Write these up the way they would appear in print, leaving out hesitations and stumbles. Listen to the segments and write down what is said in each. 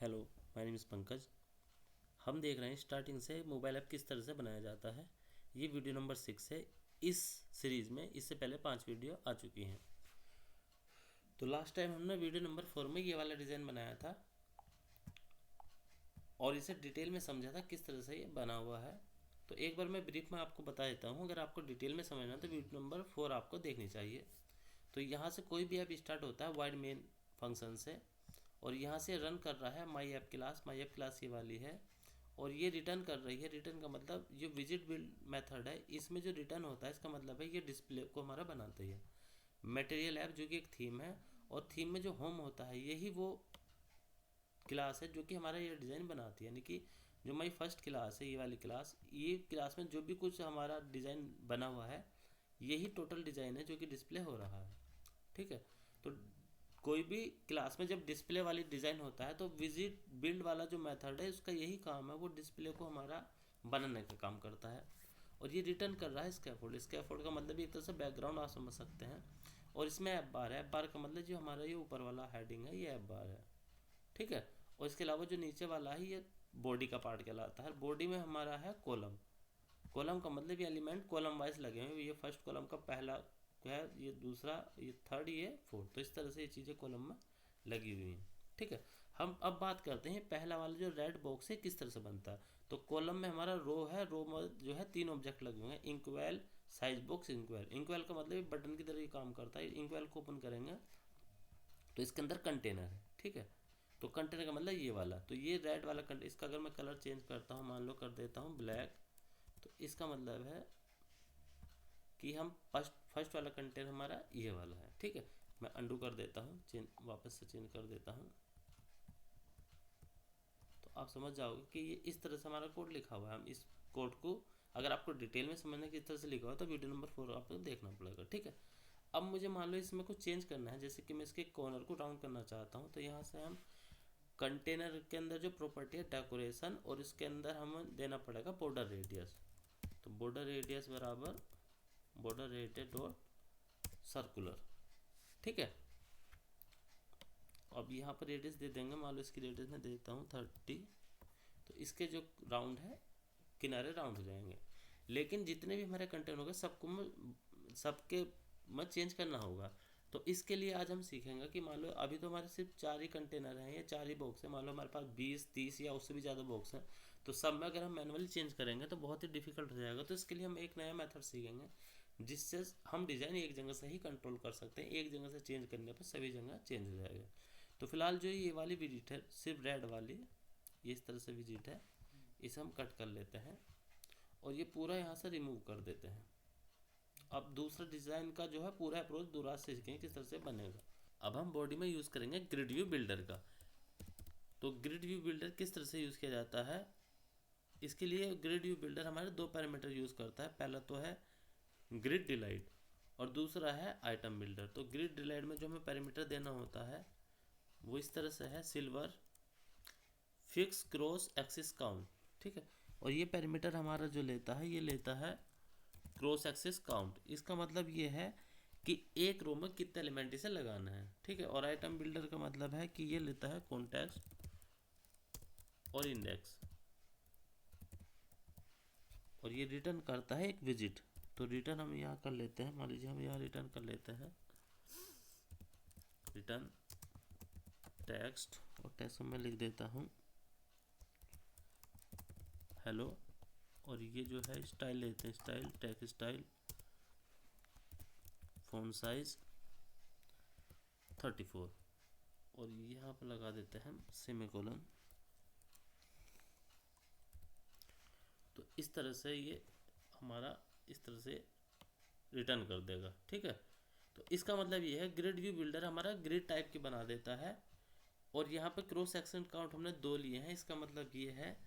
Hello, my name is Pankaj. हम देख रहे हैं स्टार्टिंग से मोबाइल ऐप किस तरह से बनाया जाता है। ये वीडियो नंबर 6 है इस सीरीज़ में। इससे पहले 5 वीडियो आ चुकी हैं। तो लास्ट टाइम हमने वीडियो नंबर 4 में ये वाला डिज़ाइन बनाया था और इसे डिटेल में समझा था किस तरह से ये बना हुआ है। तो एक बार मैं ब्रीफ में आपको बता देता हूँ। अगर आपको डिटेल में समझना है तो वीडियो नंबर 4 आपको देखनी चाहिए। तो यहाँ से कोई भी ऐप स्टार्ट होता है वाइड मेन फंक्शन से, और यहाँ से रन कर रहा है माई ऐप क्लास ये वाली है, और ये रिटर्न कर रही है। रिटर्न का मतलब जो विजिट बिल्ड मेथड है इसमें जो रिटर्न होता है इसका मतलब है ये डिस्प्ले को हमारा बनाती है। मटेरियल ऐप जो कि एक थीम है, और थीम में जो होम होता है यही वो क्लास है जो कि हमारा ये डिज़ाइन बनाती है। यानी कि जो माई फर्स्ट क्लास है, ये क्लास में जो भी कुछ हमारा डिज़ाइन बना हुआ है यही टोटल डिज़ाइन है जो कि डिस्प्ले हो रहा है। ठीक है। तो कोई भी क्लास में जब डिस्प्ले वाली डिज़ाइन होता है तो विजिट बिल्ड वाला जो मेथड है उसका यही काम है, वो डिस्प्ले को हमारा बनाने का काम करता है। और ये रिटर्न कर रहा है स्कैफोल्ड का मतलब एक तरह से बैकग्राउंड आप समझ सकते हैं। और इसमें ऐप बार है। ऐप बार का मतलब जो हमारा ये ऊपर वाला हेडिंग है ये ऐप बार है। ठीक है। और इसके अलावा जो नीचे वाला है ये बॉडी का पार्ट कहलाता है। बॉडी में हमारा है कॉलम। कॉलम का मतलब ये एलिमेंट कॉलम वाइज लगे हुए हैं। ये फर्स्ट कॉलम का पहला है, ये दूसरा, ये थर्ड, ये फोर्थ। तो इस तरह से ये चीज़ें कॉलम में लगी हुई हैं। ठीक है। हम अब बात करते हैं पहला वाला जो रेड बॉक्स है किस तरह से बनता है। तो कॉलम में हमारा रो है। रो में जो है 3 ऑब्जेक्ट लगे हुए हैं, इंक्वेल, साइज बॉक्स, इंक्वेल। इंक्वेल का मतलब बटन की तरह ही काम करता है। इंक्वेल को ओपन करेंगे तो इसके अंदर कंटेनर है। ठीक है। तो कंटेनर का मतलब ये वाला, तो ये रेड वाला कंटेनर, इसका अगर मैं कलर चेंज करता हूँ, मान लो कर देता हूँ ब्लैक, तो इसका मतलब है कि हम फर्स्ट वाला कंटेनर हमारा ये वाला है। ठीक है। मैं अंडू कर देता हूँ, चेंज वापस से चेंज कर देता हूँ, तो आप समझ जाओगे कि ये इस तरह से हमारा कोड लिखा हुआ है। हम इस कोड को अगर आपको डिटेल में समझना किस तरह से लिखा हुआ है तो वीडियो नंबर 4 आपको देखना पड़ेगा। ठीक है। अब मुझे मान लो इसमें कुछ चेंज करना है, जैसे कि मैं इसके कॉर्नर को राउंड करना चाहता हूँ, तो यहाँ से हम कंटेनर के अंदर जो प्रॉपर्टी है डेकोरेशन, और इसके अंदर हमें देना पड़ेगा बॉर्डर रेडियस। तो बॉर्डर रेडियस बराबर बॉर्डर रेडियस डॉट सर्कुलर। ठीक है। अब यहाँ पर रेडियस दे देंगे, मान लो इसकी रेडियस मैं देता हूँ 30। तो इसके जो राउंड है किनारे राउंड हो जाएंगे। लेकिन जितने भी हमारे कंटेंट होंगे सबके में चेंज करना होगा। तो इसके लिए आज हम सीखेंगे कि मान लो अभी तो हमारे सिर्फ 4 ही कंटेनर हैं या 4 ही बॉक्स हैं। मान लो हमारे पास 20-30 या उससे भी ज़्यादा बॉक्स हैं, तो सब में अगर हम मैनुअली चेंज करेंगे तो बहुत ही डिफिकल्ट हो जाएगा। तो इसके लिए हम एक नया मेथड सीखेंगे जिससे हम डिज़ाइन एक जगह से ही कंट्रोल कर सकते हैं। एक जगह से चेंज करने पर सभी जगह चेंज हो जाएगा। तो फिलहाल जो ये वाली विजिट है सिर्फ रेड वाली, ये इस तरह से विजिट है, इसे हम कट कर लेते हैं और ये पूरा यहाँ से रिमूव कर देते हैं। अब दूसरा डिज़ाइन का जो है पूरा अप्रोच दोबारा से सीखेंगे किस तरह से बनेगा। अब हम बॉडी में यूज़ करेंगे ग्रिड व्यू बिल्डर का। तो ग्रिड व्यू बिल्डर किस तरह से यूज़ किया जाता है, इसके लिए ग्रिड व्यू बिल्डर हमारे 2 पैरामीटर यूज़ करता है। पहला तो है ग्रिड डिलाइट और दूसरा है आइटम बिल्डर। तो ग्रिड डिलाइट में जो हमें पैरामीटर देना होता है वो इस तरह से है, silver fix cross axis count. ठीक है। और ये पैरामीटर हमारा जो लेता है ये लेता है क्रॉस एक्सिस काउंट। इसका मतलब ये है कि एक रो में कितने एलिमेंट इसे लगाना है। ठीक है। और आइटम बिल्डर का मतलब है कि ये लेता है कॉन्टेक्स्ट और इंडेक्स, और ये रिटर्न करता है एक विजिट। तो रिटर्न हम यहाँ कर लेते हैं, मान लीजिए हम यहाँ रिटर्न कर लेते हैं रिटर्न टेक्स्ट, और टेक्स्ट में लिख देता हूँ हेलो। और ये जो है स्टाइल लेते हैं, style text style font size 34, और यहाँ पर लगा देते हैं सेमीकोलन। तो इस तरह से ये हमारा इस तरह से रिटर्न कर देगा। ठीक है। तो इसका मतलब ये है ग्रिड व्यू बिल्डर हमारा ग्रिड टाइप की बना देता है। और यहाँ पे क्रॉस सेक्शन काउंट हमने 2 लिए हैं। इसका मतलब ये है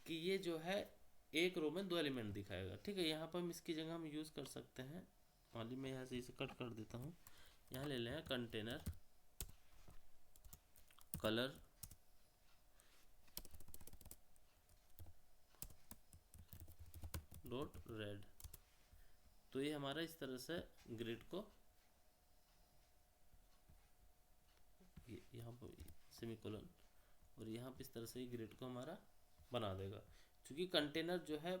कि ये जो है एक रो में 2 एलिमेंट दिखाएगा। ठीक है। यहाँ पर हम इसकी जगह हम यूज़ कर सकते हैं, मान ली मैं यहाँ से इसे कट कर देता हूँ। यहाँ ले लें कंटेनर कलर डॉट रेड। तो ये हमारा इस तरह से ग्रिड को यहाँ पर सेमीकोलन और यहाँ पे इस तरह से ही ग्रिड को हमारा बना देगा। क्योंकि कंटेनर जो है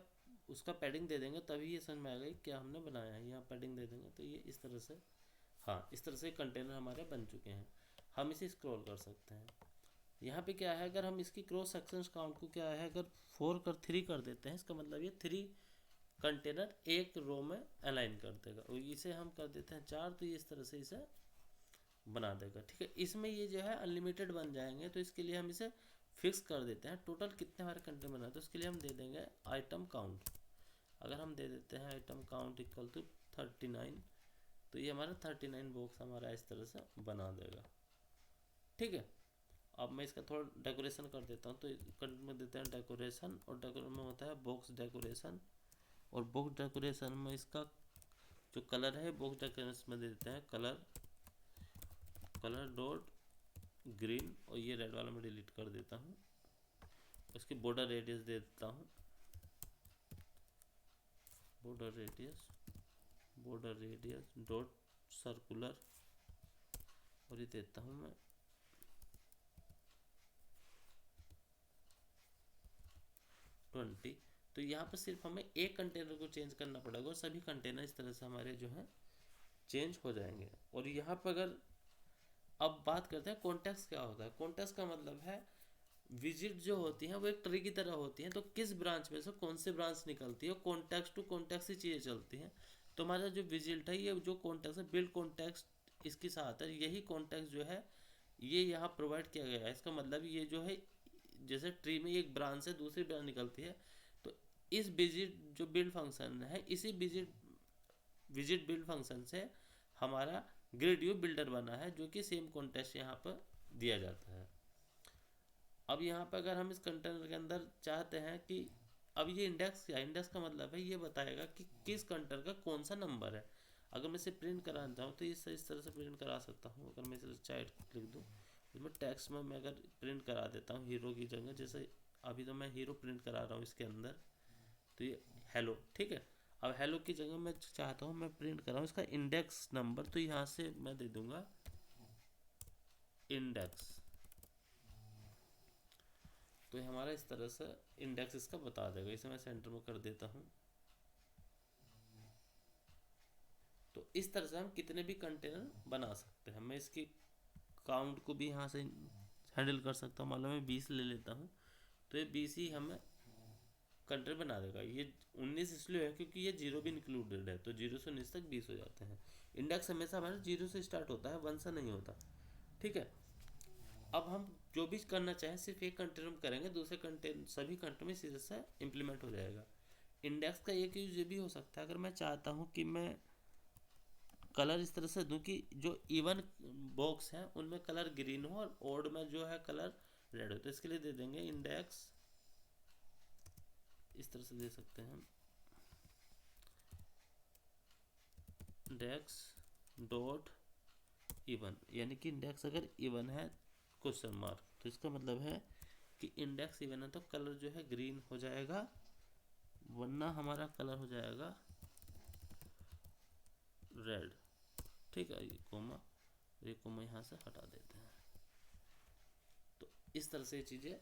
उसका पैडिंग दे देंगे तभी ये समझ में आएगा क्या हमने बनाया है। यहाँ पैडिंग दे देंगे तो ये इस तरह से, हाँ इस तरह से कंटेनर हमारे बन चुके हैं। हम इसे स्क्रॉल कर सकते हैं। यहाँ पे क्या है, अगर हम इसकी क्रॉस सेक्शन काउंट को क्या है, अगर 3 कर देते हैं, इसका मतलब ये 3 कंटेनर एक रो में अलाइन कर देगा। और इसे हम कर देते हैं 4, तो ये इस तरह से इसे बना देगा। ठीक है, इसमें ये जो है अनलिमिटेड बन जाएंगे, तो इसके लिए हम इसे फिक्स कर देते हैं। टोटल कितने हमारे कंटेनर बना है, तो इसके लिए हम दे देंगे आइटम काउंट। अगर हम दे देते हैं आइटम काउंट इक्वल टू 39, तो ये हमारा 39 बॉक्स हमारा इस तरह से बना देगा। ठीक है, अब मैं इसका थोड़ा डेकोरेशन कर देता हूँ। तो कंटेंट में देते हैं डेकोरेशन, और डेकोरेशन में होता है बॉक्स डेकोरेशन। और बॉक्स डेकोरेशन में इसका जो कलर है, बॉक्स डेकोरेशन में दे देते हैं कलर डॉट ग्रीन, और ये रेड वाला मैं डिलीट कर देता हूँ। उसकी बॉर्डर रेडियस दे देता हूँ, बॉर्डर रेडियस डॉट सर्कुलर, और ये देता हूँ मैं 20। तो यहाँ पर सिर्फ हमें एक कंटेनर को चेंज करना पड़ेगा और सभी कंटेनर इस तरह से हमारे जो है चेंज हो जाएंगे। और यहाँ पर अगर अब बात करते हैं कॉन्टेक्स्ट क्या होता है। कॉन्टेक्स्ट का मतलब है विजिट जो होती हैं वो एक ट्री की तरह होती हैं, तो किस ब्रांच में से कौन से ब्रांच निकलती है, कॉन्टेक्स्ट टू कॉन्टेक्स्ट ही चीज़ें चलती हैं। तो हमारा जो विजिट है, ये जो कॉन्टेक्स्ट है, बिल्ड कॉन्टेक्स्ट इसके साथ है। यही कॉन्टेक्स्ट जो है ये यहाँ प्रोवाइड किया गया है। इसका मतलब ये जो है, जैसे ट्री में एक ब्रांच से दूसरी ब्रांच निकलती है, तो इस विजिट जो बिल्ड फंक्शन है, इसी विजिट बिल्ड फंक्शन से हमारा ग्रिड व्यू बिल्डर बना है, जो कि सेम कॉन्टेक्स्ट यहाँ पर दिया जाता है। अब यहाँ पर अगर हम इस कंटेनर के अंदर चाहते हैं कि अब ये इंडेक्स क्या, इंडेक्स का मतलब है ये बताएगा कि किस कंटेनर का कौन सा नंबर है। अगर मैं इसे प्रिंट कराना चाहूँ तो इस तरह से प्रिंट करा सकता हूँ। अगर मैं इसे चाइल्ड लिख दूँ, इसमें टेक्स्ट में मैं अगर प्रिंट करा देता हूँ हीरो की जगह, जैसे अभी तो मैं हीरो प्रिंट करा रहा हूँ इसके अंदर, तो ये हेलो। ठीक है, अब हेलो की जगह मैं चाहता हूँ मैं प्रिंट कराऊँ इसका इंडेक्स नंबर, तो यहाँ से मैं दे दूँगा इंडेक्स। तो ये हमारा इस तरह से इंडेक्स इसका बता देगा। इसे मैं सेंटर में कर देता हूँ। तो इस तरह से हम कितने भी कंटेनर बना सकते हैं। मैं इसकी काउंट को भी यहाँ से हैंडल कर सकता हूँ। मान लो मैं 20 ले लेता हूँ, तो ये 20 ही हमें कंटेनर बना देगा। ये 19 इसलिए है क्योंकि ये 0 भी इंक्लूडेड है, तो 0 से 19 तक 20 हो जाते हैं। इंडेक्स हमेशा हमारा 0 से स्टार्ट होता है, 1 से नहीं होता। ठीक है, अब हम जो भी करना चाहें सिर्फ एक कंटेनर में करेंगे, दूसरे कंटेनर सभी कंटेनर में सीधे से इम्प्लीमेंट हो जाएगा। इंडेक्स का एक यूज ये भी हो सकता है, अगर मैं चाहता हूँ कि मैं कलर इस तरह से दूं कि जो इवन बॉक्स हैं उनमें कलर ग्रीन हो और ओड में जो है कलर रेड हो, तो इसके लिए दे देंगे इंडेक्स, इस तरह से दे सकते हैं हम इंडेक्स डॉट इवन, यानी कि इंडेक्स अगर इवन है क्वेश्चन मार्क, तो इसका मतलब है कि इंडेक्स इवन है तो कलर जो है ग्रीन हो जाएगा, वरना हमारा कलर हो जाएगा रेड। ठीक है, ये कोमा यहाँ से हटा देते हैं। तो इस तरह से चीज़ें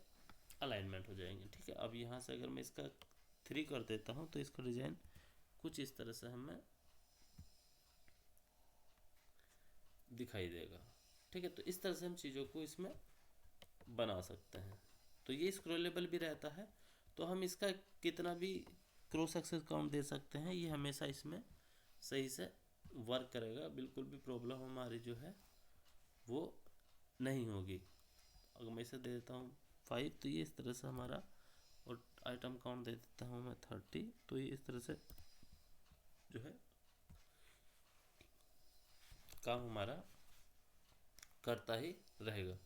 अलाइनमेंट हो जाएंगी। ठीक है, अब यहाँ से अगर मैं इसका 3 कर देता हूँ तो इसका डिज़ाइन कुछ इस तरह से हमें दिखाई देगा। ठीक है, तो इस तरह से हम चीज़ों को इसमें बना सकते हैं। तो ये स्क्रॉलेबल भी रहता है, तो हम इसका कितना भी क्रॉस एक्सेस काउंट दे सकते हैं, ये हमेशा इसमें सही से वर्क करेगा। बिल्कुल भी प्रॉब्लम हमारी जो है वो नहीं होगी। अगर मैं इसे दे देता हूँ 5, तो ये इस तरह से हमारा, और आइटम काउंट दे देता हूँ मैं 30, तो ये इस तरह से जो है काम हमारा करता ही रहेगा।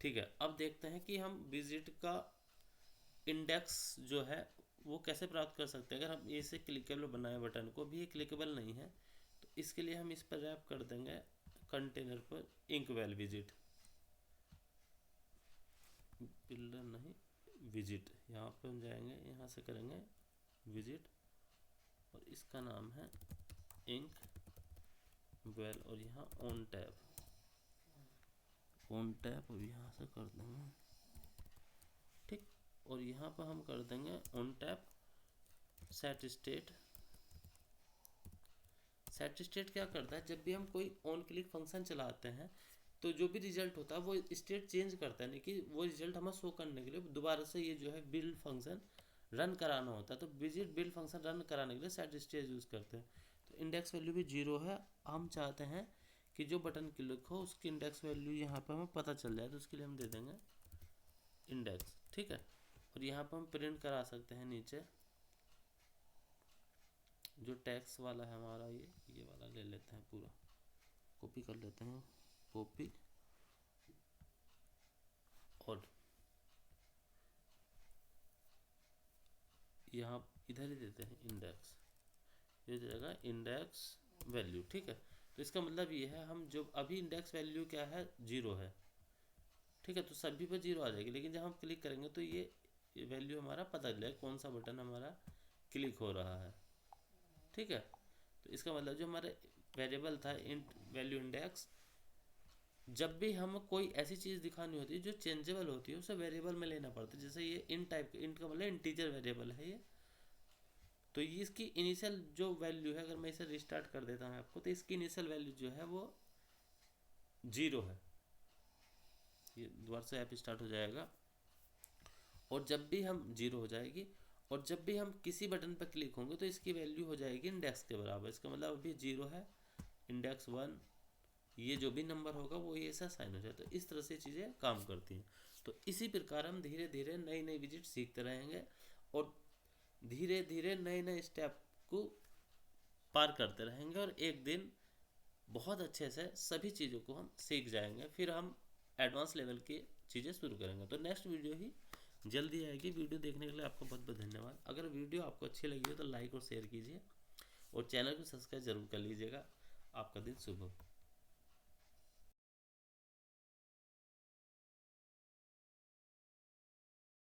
ठीक है, अब देखते हैं कि हम विजिट का इंडेक्स जो है वो कैसे प्राप्त कर सकते हैं। अगर हम इसे क्लिकेबल बनाए बटन को, भी ये क्लिकेबल नहीं है, तो इसके लिए हम इस पर रैप कर देंगे कंटेनर पर इंकवेल विजिट, बिल्डर नहीं विजिट। यहाँ पे हम जाएंगे, यहाँ से करेंगे विजिट, और इसका नाम है इंक वेल, और यहाँ ऑन टैब, और यहाँ से कर देंगे और यहाँ पर हम कर देंगे on tap set state. Set state क्या करता है, जब भी हम कोई ऑन क्लिक फंक्शन चलाते हैं तो जो भी रिजल्ट होता है वो स्टेट चेंज करता है, नहीं कि वो रिजल्ट हमें शो करने के लिए दोबारा से ये जो है बिल्ड फंक्शन रन कराना होता है। तो विजिट बिल्ड फंक्शन रन कराने के लिए सेट स्टेट यूज़ करते हैं। तो इंडेक्स वैल्यू भी 0 है। हम चाहते हैं कि जो बटन क्लिक हो उसकी इंडेक्स वैल्यू यहाँ पर हमें पता चल जाए, तो उसके लिए हम दे देंगे इंडेक्स, ठीक है। और यहाँ पर हम प्रिंट करा सकते हैं नीचे जो टैक्स वाला है हमारा, ये वाला ले लेते हैं, पूरा कॉपी कर लेते हैं, कॉपी और यहाँ इधर ही देते हैं इंडेक्स, ये जाएगा इंडेक्स वैल्यू, ठीक है। तो इसका मतलब ये है हम जो अभी इंडेक्स वैल्यू क्या है 0 है, ठीक है, तो सभी पर 0 आ जाएगी, लेकिन जब हम क्लिक करेंगे तो ये वैल्यू हमारा पता चलेगा कौन सा बटन हमारा क्लिक हो रहा है, ठीक है। तो इसका मतलब जो हमारा वेरिएबल था इंट वैल्यू इंडेक्स, जब भी हम कोई ऐसी चीज़ दिखानी होती है जो चेंजेबल होती है उसे वेरिएबल में लेना पड़ता है। जैसे ये इंट टाइप, इंट का मतलब इंटीजर वेरिएबल है ये, तो ये इसकी इनिशियल जो वैल्यू है, अगर मैं इसे रिस्टार्ट कर देता हूँ आपको, तो इसकी इनिशियल वैल्यू जो है वो 0 है। ये दोबारा से ऐप स्टार्ट हो जाएगा और जब भी हम 0 हो जाएगी, और जब भी हम किसी बटन पर क्लिक होंगे तो इसकी वैल्यू हो जाएगी इंडेक्स के बराबर। इसका मतलब अभी 0 है, इंडेक्स 1, ये जो भी नंबर होगा वो ये ऐसा साइन हो जाए। तो इस तरह से चीज़ें काम करती हैं। तो इसी प्रकार हम धीरे धीरे नई नई विजिट सीखते रहेंगे और धीरे धीरे नए नए स्टेप को पार करते रहेंगे, और एक दिन बहुत अच्छे से सभी चीज़ों को हम सीख जाएंगे। फिर हम एडवांस लेवल की चीज़ें शुरू करेंगे। तो नेक्स्ट वीडियो ही जल्दी आएगी। वीडियो देखने के लिए आपका बहुत बहुत धन्यवाद। अगर वीडियो आपको अच्छी लगी हो तो लाइक और शेयर कीजिए और चैनल को सब्सक्राइब जरूर कर लीजिएगा। आपका दिन शुभ हो।